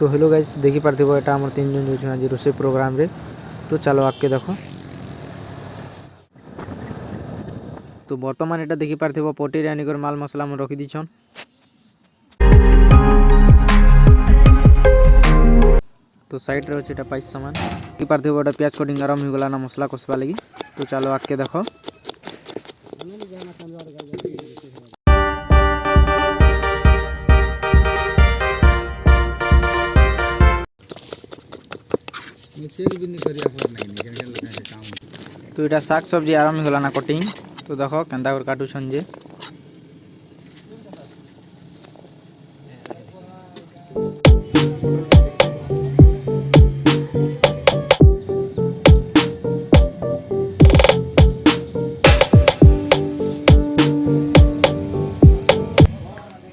तो hello guys देखी पार्थिव एटा हमर 3 जन जो आज रोसे प्रोग्राम रे। तो चलो आके देखो। तो वर्तमान एटा देखी पार्थिव पटी आनिकर माल मसला हम रखी दीछन। तो साइड रे अछि एटा पाइस सामान देखी पार्थिव एटा प्याज कटिंग आराम हो गला ना मसला कसबा लगी। तो चलो आके देखो। तो इटा साग सब्जी आराम हो गला ना कटिंग। तो देखो केंदा कर काटू छन जे।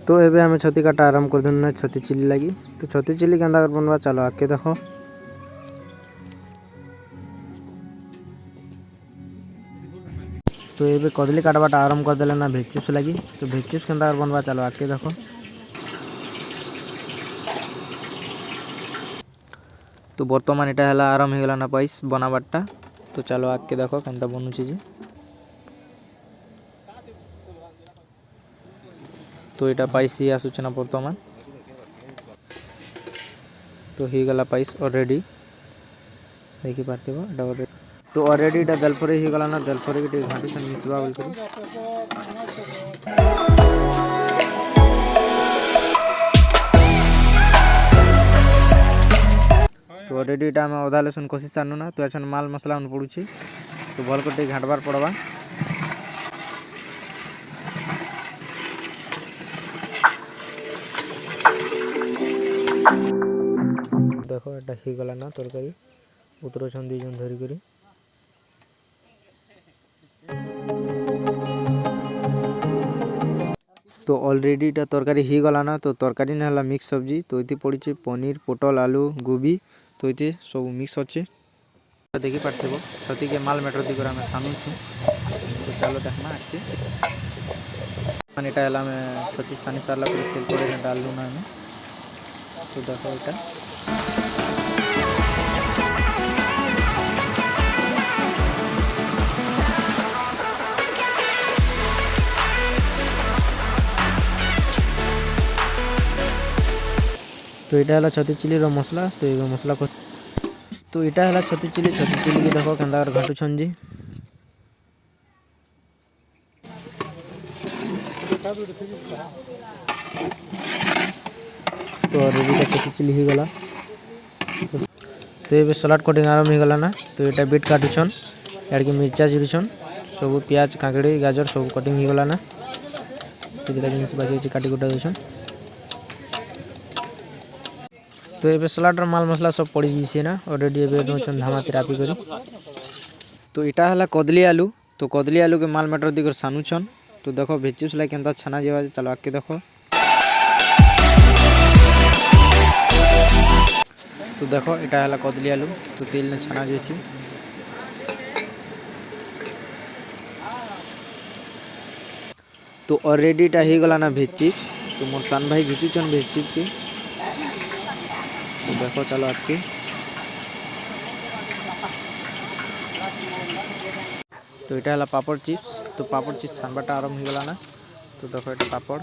तो एबे हमें छती काटा आराम कर देना छती चिल्ली लगी। तो छती चिल्ली केंदा कर बनवा चलो आके देखो। तो ये कदली काटवाटा आरंभ कर देले ना भेज चिप्स लगी। तो भेज चिप्स केंदा बनवा चलो आके देखो। तो वर्तमान एटा हला आरंभ हो गला ना पाइस बनावाटा। तो चलो आके देखो केंदा बनुची जे। तो एटा पाइस ही आसूचना वर्तमान। तो ही गला पाइस ऑलरेडी देखि पार्थिबो एटा ऑलरेडी। तो ऑलरेडी एटा दलफरे ही गला ना दलफरे के घाटू सन मिसबा बोल करी। तो ऑलरेडी एटा हम अदा लसुन कोशिश सानु ना। तो अच्छा माल मसला उन पड़ुची। तो भल कर घाटबार पड़वा। देखो एटा ही गला ना तरकारी उतरो छन दी जन धरी करी। तो ऑलरेडी एटा तरकारी ही गला ना। तो तरकारी ने हला मिक्स सब्जी। तो इति पड़ी छे पनीर पोटल आलू गोभी। तो इति सब मिक्स अच्छे देखि पारथेबो छती के माल मेटर दिकर हम सानु छु। तो चलो देखना आके माने एटा हला में छती सानी सारला पर तेल पड़े डालू ना हमें। तो देखो एटा तो इटा हला छती चिल्ली रो मसला। तो ये मसला को तो इटा हला छती चिल्ली के देखो केंदा कर घाटू छन जी। तो ऑलरेडी छती चिल्ली ही गला। तो ये सलाद कटिंग आरंभ हो गला ना। तो एटा बीट काटू छन यार के मिर्चा चिरू छन सब प्याज काकड़ी गाजर सब कटिंग हो गला ना। किदला जिनिस बाकी काटी कुटा दछन। तो ये सलाड माल मसला सब पड़ी जीसे ना ऑलरेडी एबे नोचन धामा तेरापी करी। तो इटा हला कदली आलू। तो कदली आलू के माल मटर दिकर सानु छन। तो देखो भेचिस ला केंता छना जेवा चलो आके देखो। तो देखो इटा हला कदली आलू। तो तेल ने छना जेछि। तो ऑलरेडी इटा ही गला ना भेची। तो मोर सान भाई घिचू छन भेची के। तो देखो चलो आपके तो इटा हला पापड़ चिप्स। तो पापड़ चिप्स छानबाटा आरंभ हो गला ना। तो देखो एटा पापड़